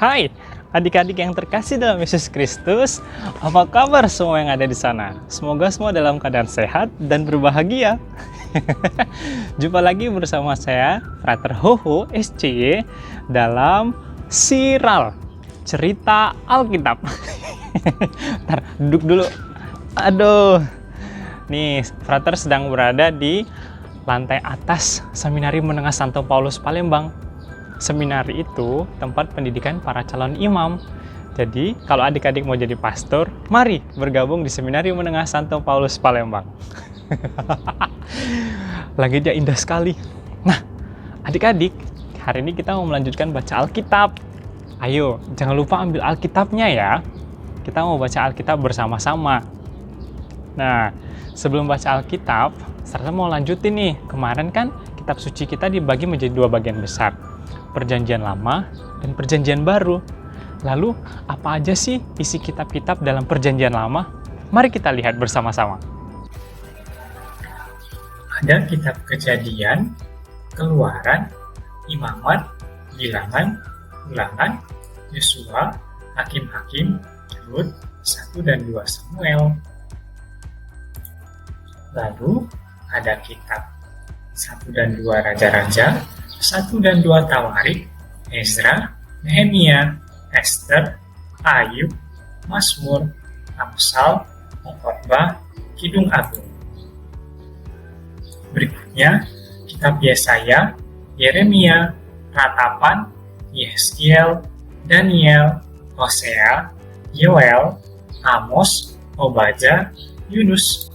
Hai, adik-adik yang terkasih dalam Yesus Kristus. Apa kabar semua yang ada di sana? Semoga semua dalam keadaan sehat dan berbahagia. Jumpa lagi bersama saya, Frater Hoho SCY, dalam Siral, cerita Alkitab. Ntar, duduk dulu. Aduh. Nih, Frater sedang berada di lantai atas Seminari Menengah Santo Paulus Palembang. Seminari itu tempat pendidikan para calon imam. Jadi, kalau adik-adik mau jadi pastor, mari bergabung di Seminari Menengah Santo Paulus Palembang. Langitnya indah sekali. Nah, adik-adik, hari ini kita mau melanjutkan baca Alkitab. Ayo, jangan lupa ambil Alkitabnya ya. Kita mau baca Alkitab bersama-sama. Nah, sebelum baca Alkitab, saya mau lanjutin nih. Kemarin kan kitab suci kita dibagi menjadi dua bagian besar. Perjanjian Lama dan Perjanjian Baru. Lalu, apa aja sih isi kitab-kitab dalam Perjanjian Lama? Mari kita lihat bersama-sama. Ada kitab Kejadian, Keluaran, Imamat, Bilangan, Ulangan, Yosua, Hakim-Hakim, Rut, 1 dan 2 Samuel. Lalu ada kitab 1 dan 2 Raja-Raja, 1 dan 2 Tawarik, Ezra, Nehemia, Ester, Ayub, Mazmur, Amsal, Khotbah, Kidung Agung. Berikutnya, kitab Yesaya, Yeremia, Ratapan, Yehezkiel, Daniel, Hosea, Yoel, Amos, Obadya, Yunus.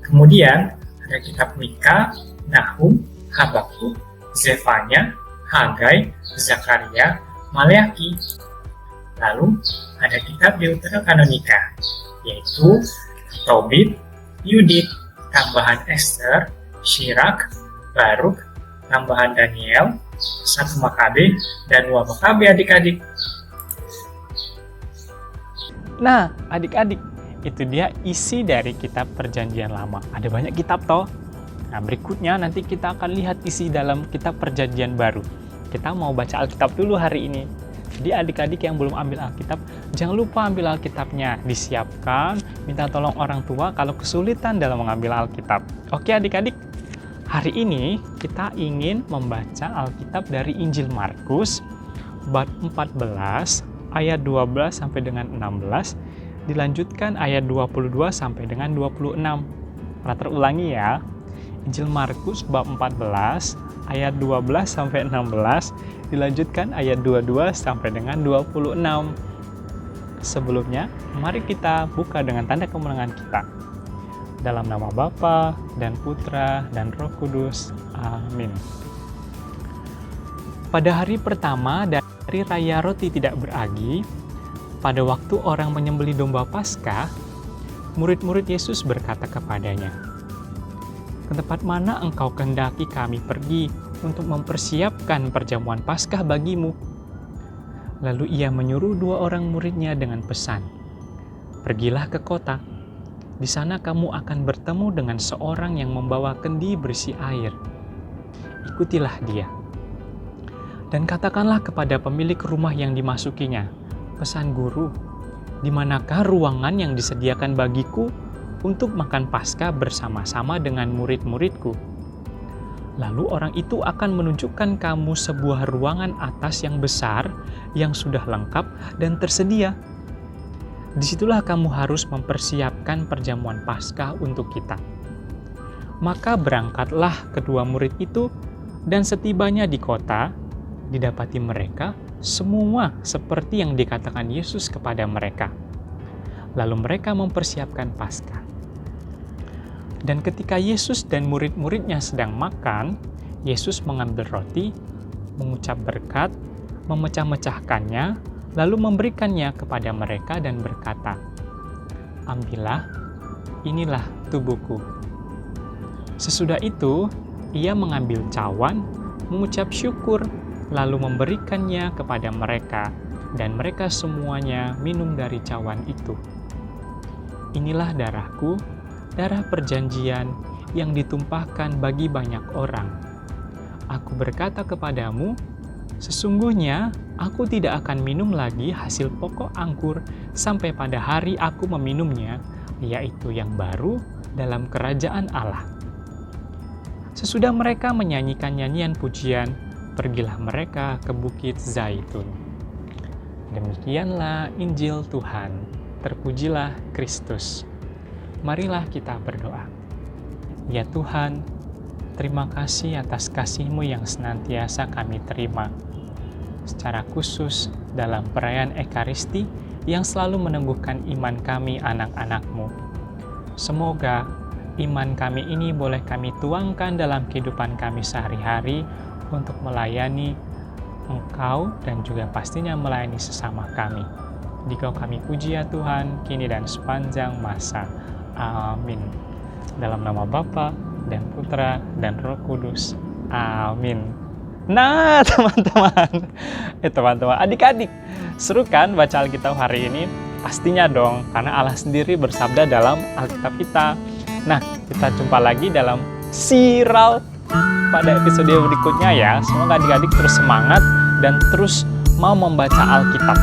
Kemudian ada kitab Mika, Nahum, Habakuk, Zefanya, Hagai, Zakaria, Maleaki. Lalu ada kitab Deuterokanonika, yaitu Tobit, Yudit, tambahan Ester, Syirak, Baruk, tambahan Daniel, 1 Makabe, dan 2 Makabe adik-adik. Nah, adik-adik, itu dia isi dari kitab Perjanjian Lama. Ada banyak kitab toh. Nah, berikutnya nanti kita akan lihat isi dalam kitab Perjanjian Baru. Kita mau baca Alkitab dulu hari ini. Jadi adik-adik yang belum ambil Alkitab, jangan lupa ambil Alkitabnya. Disiapkan, minta tolong orang tua kalau kesulitan dalam mengambil Alkitab. Oke adik-adik, hari ini kita ingin membaca Alkitab dari Injil Markus, bab 14, ayat 12 sampai dengan 16, dilanjutkan ayat 22 sampai dengan 26. Frater ulangi ya. Injil Markus bab 14 ayat 12 sampai 16, dilanjutkan ayat 22 sampai dengan 26. Sebelumnya, mari kita buka dengan tanda kemenangan kita. Dalam nama Bapa dan Putra dan Roh Kudus. Amin. Pada hari pertama dari Raya Roti Tidak Beragi, pada waktu orang menyembelih domba Paskah, murid-murid Yesus berkata kepadanya, "Ke tempat mana engkau kehendaki kami pergi untuk mempersiapkan perjamuan Paskah bagimu?" Lalu ia menyuruh 2 orang muridnya dengan pesan, "Pergilah ke kota. Di sana kamu akan bertemu dengan seorang yang membawa kendi berisi air. Ikutilah dia. Dan katakanlah kepada pemilik rumah yang dimasukinya, 'Pesan Guru, di manakah ruangan yang disediakan bagiku untuk makan Paskah bersama-sama dengan murid-muridku?' Lalu orang itu akan menunjukkan kamu sebuah ruangan atas yang besar, yang sudah lengkap dan tersedia. Disitulah kamu harus mempersiapkan perjamuan Paskah untuk kita." Maka berangkatlah kedua murid itu, dan setibanya di kota, didapati mereka semua seperti yang dikatakan Yesus kepada mereka. Lalu mereka mempersiapkan Paskah. Dan ketika Yesus dan murid-muridnya sedang makan, Yesus mengambil roti, mengucap berkat, memecah-mecahkannya, lalu memberikannya kepada mereka dan berkata, "Ambillah, inilah tubuhku." Sesudah itu, ia mengambil cawan, mengucap syukur, lalu memberikannya kepada mereka, dan mereka semuanya minum dari cawan itu. "Inilah darahku, darah perjanjian yang ditumpahkan bagi banyak orang. Aku berkata kepadamu, Sesungguhnya, aku tidak akan minum lagi hasil pokok anggur sampai pada hari aku meminumnya, yaitu yang baru dalam kerajaan Allah." Sesudah mereka menyanyikan nyanyian pujian, pergilah mereka ke Bukit Zaitun. Demikianlah Injil Tuhan. Terpujilah Kristus. Marilah kita berdoa. Ya Tuhan, terima kasih atas kasih-Mu yang senantiasa kami terima, secara khusus dalam perayaan Ekaristi yang selalu meneguhkan iman kami anak-anak-Mu. Semoga iman kami ini boleh kami tuangkan dalam kehidupan kami sehari-hari untuk melayani Engkau dan juga pastinya melayani sesama kami. Di-Kau kami puji ya Tuhan, kini dan sepanjang masa. Amin. Dalam nama Bapa dan Putra dan Roh Kudus. Amin. Nah, teman-teman, adik-adik, seru kan baca Alkitab hari ini? Pastinya dong, karena Allah sendiri bersabda dalam Alkitab kita. Nah, kita jumpa lagi dalam Siral pada episode berikutnya ya. Semoga adik-adik terus semangat dan terus mau membaca Alkitab.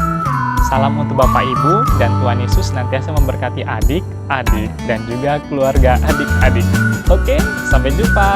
Salam untuk Bapak Ibu dan Tuhan Yesus senantiasa memberkati adik-adik dan juga keluarga adik-adik. Oke, sampai jumpa.